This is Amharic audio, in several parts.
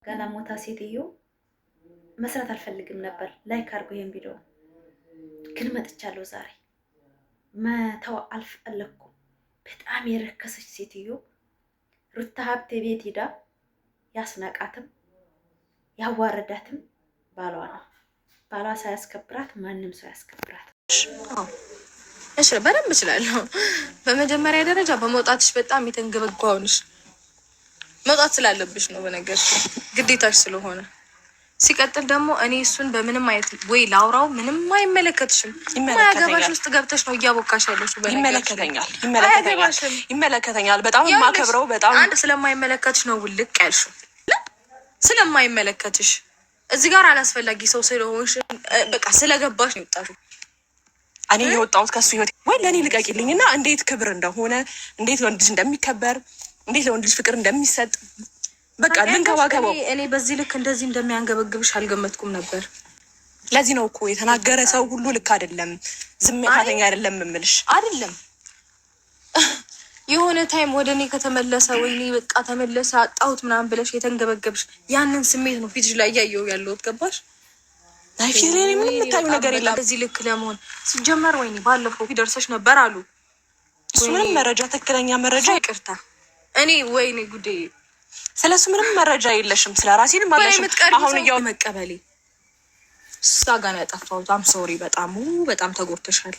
ጋላሞታ ሴትዮ መስራት አልፈልግም ነበር። ላይክ አድርጎ ይሄን ቪዲዮ ግን መጥቻለሁ ዛሬ። መተው አልፈለኩም። በጣም የረከሰች ሴትዮ ሩታ ሀብቴ ቤት ሄዳ ያስናቃትም ያዋረዳትም ባሏ ነው። ባሏ ሳያስከብራት ማንም ሰው ያስከብራት። እሺ በደንብ እችላለሁ። በመጀመሪያ ደረጃ በመውጣትሽ በጣም የተንገበጓውንሽ መውጣት ስላለብሽ ነው፣ በነገርሽ ግዴታሽ ስለሆነ። ሲቀጥል ደግሞ እኔ እሱን በምንም አይነት ወይ ላውራው ምንም አይመለከትሽም። ማያገባሽ ውስጥ ገብተሽ ነው እያቦካሽ ያለሽ። ይመለከተኛል። በጣም የማከብረው በጣም አንድ ስለማይመለከትሽ ነው ውልቅ ያልሽው። ስለማይመለከትሽ እዚህ ጋር አላስፈላጊ ሰው ስለሆንሽ በቃ ስለገባሽ ነው የወጣሽው። እኔ የወጣሁት ከሱ ህይወት ወይ ለኔ ልቀቂልኝና እንዴት ክብር እንደሆነ እንዴት ወንድ ልጅ እንደሚከበር እንዴት ለወንድ ልጅ ፍቅር እንደሚሰጥ በቃ ልንከባከበው። እኔ በዚህ ልክ እንደዚህ እንደሚያንገበግብሽ አልገመትኩም ነበር። ለዚህ ነው እኮ የተናገረ ሰው ሁሉ ልክ አይደለም፣ ዝምታተኛ አይደለም የምልሽ። አይደለም የሆነ ታይም ወደ እኔ ከተመለሰ ወይኔ በቃ ተመለሰ አጣሁት ምናምን ብለሽ የተንገበገብሽ ያንን ስሜት ነው ፊትሽ ላይ እያየሁ ያለሁት። ገባሽ? ላይፍ ላይ ምንም የምታዩ ነገር የለም። በዚህ ልክ ለመሆን ሲጀመር ወይኔ ባለፈው ፊደርሰሽ ነበር አሉ። እሱ ምንም መረጃ ትክክለኛ መረጃ ይቅርታ እኔ ወይኔ ጉዴ ስለሱ ምንም መረጃ የለሽም። ስለራሴን ማለሽ አሁን ያው መቀበሌ ሳጋና ያጠፋሁት አም ሶሪ። በጣም ተጎርተሻል።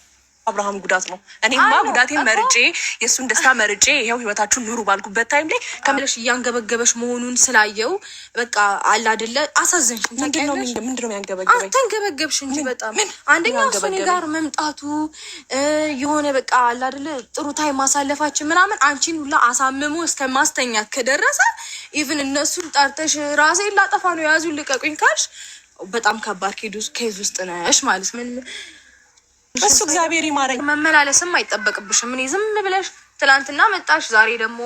አብርሃም ጉዳት ነው። እኔማ ጉዳቴን መርጬ የሱን ደስታ መርጬ ይሄው ህይወታችሁን ኑሩ ባልኩበት ታይም ላይ ከመለሽ እያንገበገበሽ መሆኑን ስላየው በቃ አለ አይደለ አሳዘንሽ። ምንድነው ያንገበገበኝ? ተንገበገብሽ እንጂ በጣም አንደኛ እሱ እኔ ጋር መምጣቱ የሆነ በቃ አለ አይደለ ጥሩ ታይም ማሳለፋችን ምናምን አንቺን ሁላ አሳምሙ እስከ ማስተኛት ከደረሰ ኢቭን እነሱን ጠርተሽ ራሴን ላጠፋ ነው ያዙን ልቀቁኝ ካልሽ በጣም ከባድ ኬዝ ውስጥ ነሽ ማለት ምን እሱ እግዚአብሔር ይማረኝ። መመላለስም አይጠበቅብሽም። እኔ ዝም ብለሽ ትላንትና መጣሽ፣ ዛሬ ደግሞ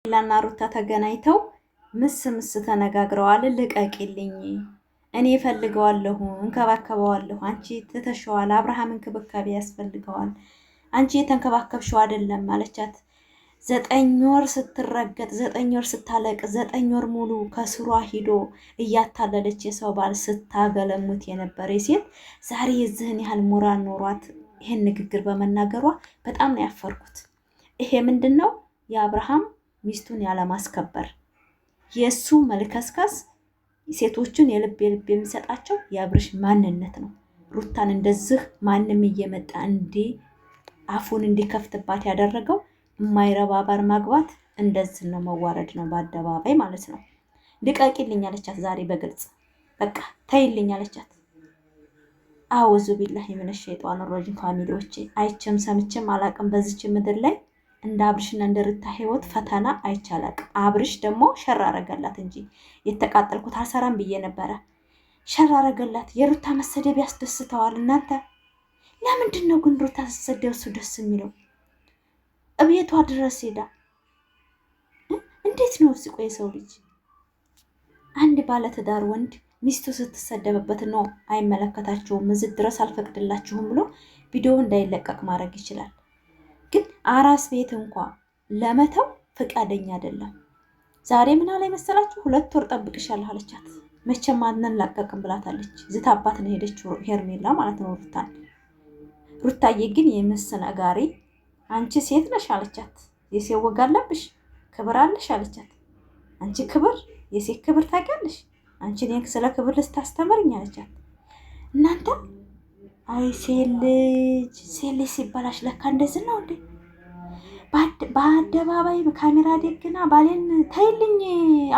ላና ሩታ ተገናኝተው ምስ ተነጋግረዋል። ልቀቂልኝ፣ እኔ እፈልገዋለሁ፣ እንከባከበዋለሁ፣ አንቺ ትተሽዋል፣ አብርሃም እንክብካቤ ያስፈልገዋል፣ አንቺ የተንከባከብሽው አይደለም አለቻት። 9 ወር ስትረገጥ 9 ወር ስታለቅ 9 ወር ሙሉ ከስሯ ሂዶ እያታለለች የሰው ባል ስታገለሙት የነበረ ሴት ዛሬ የዚህን ያህል ሞራል ኖሯት ይሄን ንግግር በመናገሯ በጣም ነው ያፈርኩት። ይሄ ምንድነው? የአብርሃም ሚስቱን ያለማስከበር፣ የሱ መልከስከስ፣ ሴቶችን የልብ የሚሰጣቸው የአብርሽ ማንነት ነው። ሩታን እንደዚህ ማንም እየመጣ አፉን እንዲከፍትባት ያደረገው የማይረባ ባር ማግባት እንደዚህ ነው፣ መዋረድ ነው በአደባባይ ማለት ነው። ልቀቂልኝ አለቻት ዛሬ በግልጽ በቃ ተይልኝ አለቻት። አውዙ ቢላሂ ሚነሽ ሸይጣን ረጂም። ፋሚሊዎቼ አይቼም ሰምቼም አላቅም በዚች ምድር ላይ እንደ አብርሽና እንደ ሩታ ህይወት ፈተና አይቻላቅም። አብርሽ ደግሞ ሸር አረገላት እንጂ የተቃጠልኩት አልሰራም ብዬ ነበረ። ሸር አረገላት። የሩታ መሰደብ ያስደስተዋል። እናንተ ለምንድን ነው ግን ሩታ ስትሰደብ እሱ ደስ የሚለው? እቤቷ ድረስ ሄዳ እንዴት ነው ሲቆይ ሰው ልጅ አንድ ባለትዳር ወንድ ሚስቱ ስትሰደብበት ነው አይመለከታችሁም እዚህ ድረስ አልፈቅድላችሁም ብሎ ቪዲዮ እንዳይለቀቅ ማድረግ ይችላል። ግን አራስ ቤት እንኳን ለመተው ፈቃደኛ አይደለም። ዛሬ ምን አለ መሰላችሁ? 2 ወር ጠብቅሻለሁ አለቻት። መቼም ማንን ላቀቅም ብላታለች። ዝታባት ነው ሄደችው ሄርሜላ ማለት ነው ሩታን። ሩታዬ ግን የምስነጋሪ አንቺ ሴት ነሽ አለቻት። የሴት ወግ አለብሽ፣ ክብር አለሽ አለቻት። አንቺ ክብር የሴት ክብር ታውቂያለሽ? አንቺ ነኝ ስለ ክብር ልታስተምርኝ አለቻት። እናንተ አይ ሴት ልጅ ሲባላሽ ለካ እንደዚህ ነው እንዴ? በአደባባይ በካሜራ ደግና ባሌን ታይልኝ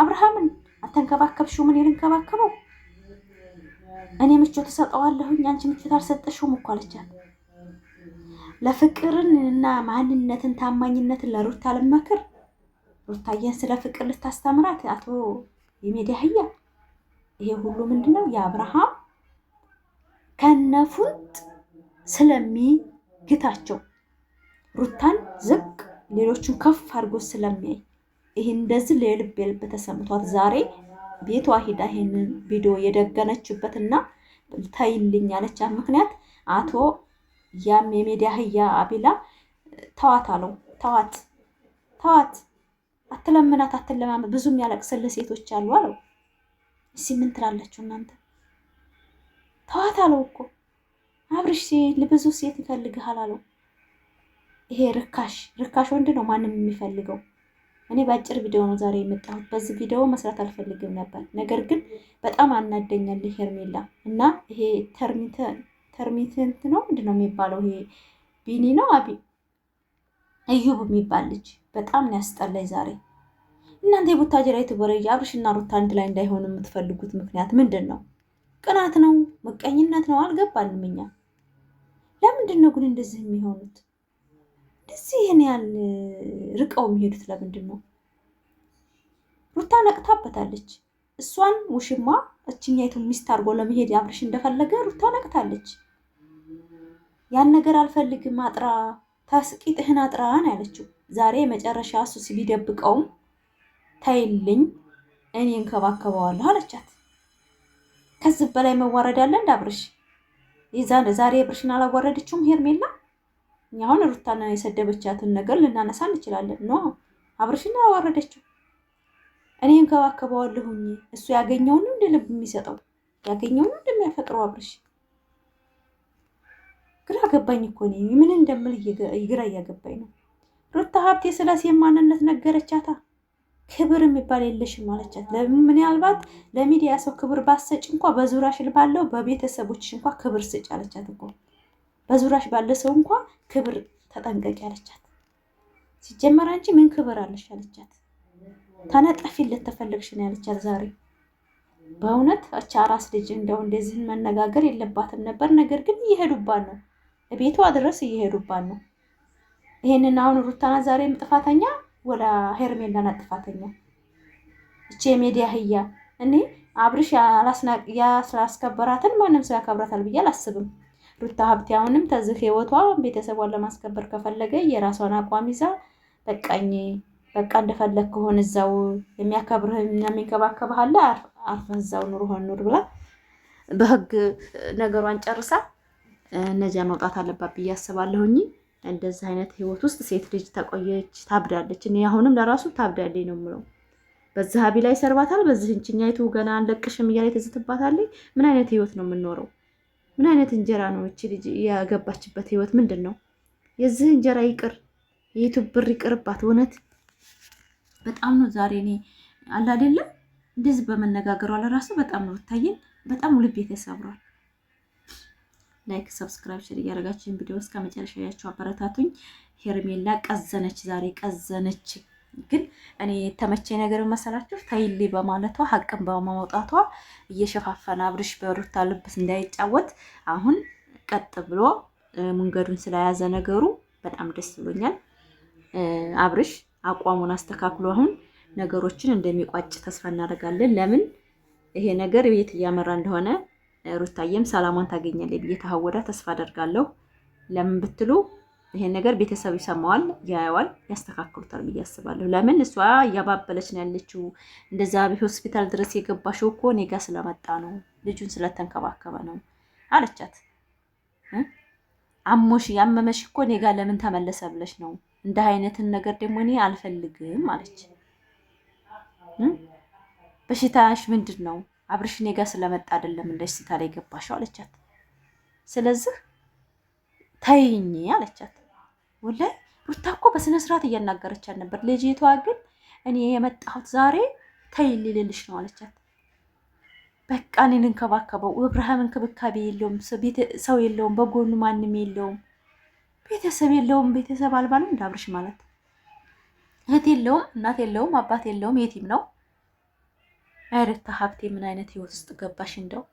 አብርሃምን አተንከባከብሽው ምን ልንከባከበው? እኔ ምቾት ተሰጠዋለሁኝ አንቺ ምቾት አልሰጠሽውም እኮ አለቻት። ለፍቅርን እና ማንነትን ታማኝነትን ለሩታ ለመከር ሩታዬን ስለ ፍቅር ልታስተምራት አቶ የሚዲያህያ ይሄ ሁሉ ምንድነው? የአብርሃም ከነፉት ስለሚግታቸው ሩታን ዝቅ ሌሎችን ከፍ አድርጎ ስለሚያይ ይሄ እንደዚህ ለልብ ተሰምቷት ዛሬ ቤቷ ሄዳ ይሄንን ቪዲዮ የደገነችበትና ታይልኝ ያለቻት ምክንያት አቶ የሚዲያ ህያ አቢላ ተዋት አለው። ተዋት አትለምናት፣ አትለማመጥ፣ ብዙ የሚያለቅስልህ ሴቶች አሉ አለው። እስኪ ምን ትላላችሁ እናንተ? ተዋት አለው እኮ አብርሽ ብዙ ሴት ይፈልግሃል አለው። ይሄ ርካሽ ወንድ ነው ማንም የሚፈልገው። እኔ በአጭር ቪዲዮ ነው ዛሬ የመጣሁት። በዚህ ቪዲዮ መስራት አልፈልግም ነበር፣ ነገር ግን በጣም አናደኛል ሄርሜላ እና ይሄ ተርሚትንት ነው ምንድን ነው የሚባለው? ይሄ ቢኒ ነው እዩብ የሚባል ልጅ በጣም ነው ያስጠላኝ ዛሬ። እናንተ የቡታጀራ ዩቲዩበሮች አብርሽና ሩታ አንድ ላይ እንዳይሆኑ የምትፈልጉት ምክንያት ምንድን ነው? ቅናት ነው? ምቀኝነት ነው? አልገባንም እኛ። ለምንድን ነው ግን እንደዚህ የሚሆኑት? እንደዚህ ይህን ያህል ርቀው የሚሄዱት ለምንድን ነው? ሩታ ነቅታበታለች። እሷን ውሽማ እችኛይቱን ሚስት አድርጎ ለመሄድ አብርሽ እንደፈለገ ሩታ ነቅታለች። ያን ነገር አልፈልግም አጥራ ታስቂጥህን አጥራ ነው ያለችው። ዛሬ መጨረሻ እሱ ቢደብቀውም ታይልኝ እኔ እንከባከበዋለሁ አለቻት። ከዚህ በላይ መዋረድ አለ እንደ አብርሽ? ዛሬ አብርሽን አላዋረደችውም ሄርሜላ? እኛ አሁን ሩታን የሰደበቻትን ነገር ልናነሳ እንችላለን። ኖ አብርሽን አላዋረደችው። እኔ እንከባከበዋለሁኝ። እሱ ያገኘውን እንደ ልብ የሚሰጠው ያገኘውን እንደሚያፈቅረው አብርሽ። ግራ ገባኝ እኮ እኔ ምን እንደምል ግራ እያገባኝ ነው። ሩታ ሀብቴ ስለ ሴት ማንነት ነገረቻታ። ክብር የሚባል የለሽም አለቻት። ምናልባት ለሚዲያ ሰው ክብር ባሰጭ እንኳ በዙሪያሽ ባለው በቤተሰቦችሽ እንኳ ክብር ስጭ አለቻት እኮ። በዙሪያሽ ባለ ሰው እንኳ ክብር ተጠንቀቂ አለቻት። ሲጀመር አንቺ ምን ክብር አለሽ አለቻት። ተነጠፊለት ተፈለግሽ ነው ያለቻት ዛሬ። በእውነት አቻ አራስ ልጅ እንደው እንደዚህ መነጋገር የለባትም ነበር። ነገር ግን እየሄዱባት ነው፣ ቤቷ ድረስ እየሄዱባት ነው። ይሄንን አሁን ሩታና ዛሬም ጥፋተኛ ወላ ሄርሜላ ናት ጥፋተኛ? እቺ የሚዲያ ህያ እኔ አብርሽ ያላስከበራትን ማንም ሰው ያከብራታል ብዬ አላስብም። ሩታ ሀብቴ አሁንም ተዝህ ህይወቷ ቤተሰቧን ለማስከበር ከፈለገ የራሷን አቋም ይዛ በቃኝ በቃ እንደፈለግ ከሆነ እዛው የሚያከብርህና የሚንከባከብህ አለ አርፈህ እዛው ኑር ብላ በህግ ነገሯን ጨርሳ እነዚያ መውጣት አለባት ብዬ አስባለሁኝ። እንደዚህ አይነት ህይወት ውስጥ ሴት ልጅ ተቆየች ታብዳለች። እኔ አሁንም ለራሱ ታብዳለች ነው የምለው። በዚህ ሀቢ ላይ ሰርባታል፣ በዚህ እንችኛይቱ ገና አንለቅሽም እያለ ትዝትባታለች። ምን አይነት ህይወት ነው የምንኖረው? ምን አይነት እንጀራ ነው እቺ ልጅ ያገባችበት ህይወት ምንድን ነው? የዚህ እንጀራ ይቅር፣ የዩቲዩብ ብር ይቅርባት። እውነት በጣም ነው ዛሬ እኔ አለ አይደለ እንደዚህ በመነጋገሯ ለራሱ በጣም ነው ታየኝ። በጣም ልቤ ተሰብሯል። ላይክ ሰብስክራይብ ሼር እያደረጋችሁኝ ቪዲዮ እስከ መጨረሻ ያያችሁ አበረታቱኝ። ሄርሜላ ቀዘነች ዛሬ ቀዘነች። ግን እኔ ተመቸኝ ነገር መሰላችሁ ታይሌ በማለቷ ሀቅን በማውጣቷ እየሸፋፈነ አብርሽ በሩታ ልብስ እንዳይጫወት አሁን ቀጥ ብሎ መንገዱን ስለያዘ ነገሩ በጣም ደስ ብሎኛል። አብርሽ አቋሙን አስተካክሎ አሁን ነገሮችን እንደሚቋጭ ተስፋ እናደርጋለን። ለምን ይሄ ነገር የት እያመራ እንደሆነ ሩታየም ሰላሟን ታገኛለች ብዬ ተሐወዳ ተስፋ አደርጋለሁ። ለምን ብትሉ ይሄን ነገር ቤተሰብ ይሰማዋል፣ ያያዋል፣ ያስተካክሉታል ብዬ አስባለሁ። ለምን እሷ እያባበለች ነው ያለችው። እንደዛ ሆስፒታል ድረስ የገባሽው እኮ እኔ ጋር ስለመጣ ነው፣ ልጁን ስለተንከባከበ ነው አለቻት። አሞሽ ያመመሽ እኮ እኔ ጋር ለምን ተመለሰ ብለሽ ነው። እንደ አይነትን ነገር ደግሞ እኔ አልፈልግም አለች። በሽታሽ ምንድን ነው? አብርሽ እኔ ጋር ስለመጣ አይደለም እንደዚህ ታዲያ የገባሽው አለቻት። ስለዚህ ተይኝ አለቻት። ወላሂ ሩታ እኮ በስነ ስርዓት እያናገረቻት ነበር። ልጅቷ ግን እኔ የመጣሁት ዛሬ ተይኝ ልልሽ ነው አለቻት። በቃ እኔን እንከባከበው። አብርሃም እንክብካቤ የለውም፣ ሰው የለውም፣ በጎኑ ማንም የለውም፣ ቤተሰብ የለውም። ቤተሰብ አልባ ነው እንደ አብርሽ ማለት። እህት የለውም፣ እናት የለውም፣ አባት የለውም፣ የቲም ነው። ሩታ ሀብቴ ምን አይነት ህይወት ውስጥ ገባሽ? እንደው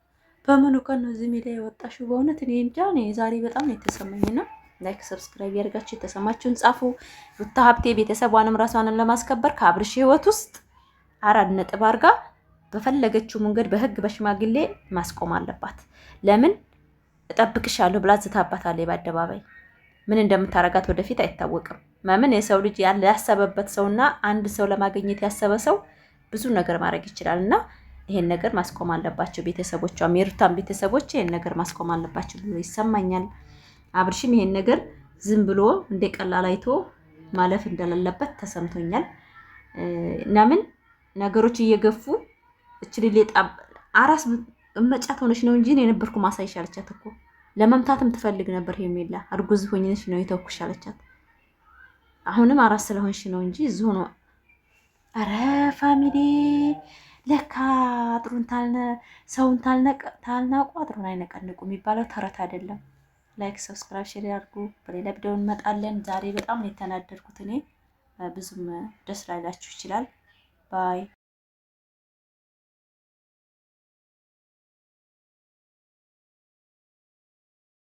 በምኑ ቀን ነው እዚህ ሜዳ የወጣሽው? በእውነት እኔ እንጃ። እኔ ዛሬ በጣም ነው የተሰማኝና ላይክ ሰብስክራይብ ያደርጋችሁ የተሰማችሁን ጻፉ። ሩታ ሀብቴ ቤተሰቧንም ራሷንም ለማስከበር ከአብርሽ ህይወት ውስጥ 4 ነጥብ አድርጋ በፈለገችው መንገድ በህግ በሽማግሌ ማስቆም አለባት። ለምን እጠብቅሻለሁ ብላ ዝታባታለች በአደባባይ። ምን እንደምታረጋት ወደፊት አይታወቅም። ማምን የሰው ልጅ ያለ ያሰበበት ሰውና አንድ ሰው ለማግኘት ያሰበ ሰው ብዙ ነገር ማድረግ ይችላል እና ይሄን ነገር ማስቆም አለባቸው ቤተሰቦቿ። የሩታን ቤተሰቦች ይሄን ነገር ማስቆም አለባቸው ብሎ ይሰማኛል። አብርሽም ይሄን ነገር ዝም ብሎ እንደ ቀላል አይቶ ማለፍ እንደሌለበት ተሰምቶኛል። ለምን ነገሮች እየገፉ እችልሌ አራስ እመጫት ሆነሽ ነው እንጂ የነበርኩ ማሳይሽ አለቻት እኮ። ለመምታትም ትፈልግ ነበር ሄርሜላ። እርጉዝ ሆኝነሽ ነው የተውኩሽ አለቻት። አሁንም አራስ ስለሆንሽ ነው እንጂ እዚሁ ነው። አረ ፋሚሊ ለካ አጥሩን ሰውን ታልናቁ አጥሩን አይነቀንቁ የሚባለው ተረት አይደለም። ላይክ ሰብስክራይብ ሼር ያድርጉ። በሌላ ቪዲዮ እንመጣለን። ዛሬ በጣም ነው የተናደድኩት እኔ። ብዙም ደስ ላይላችሁ ይችላል። ባይ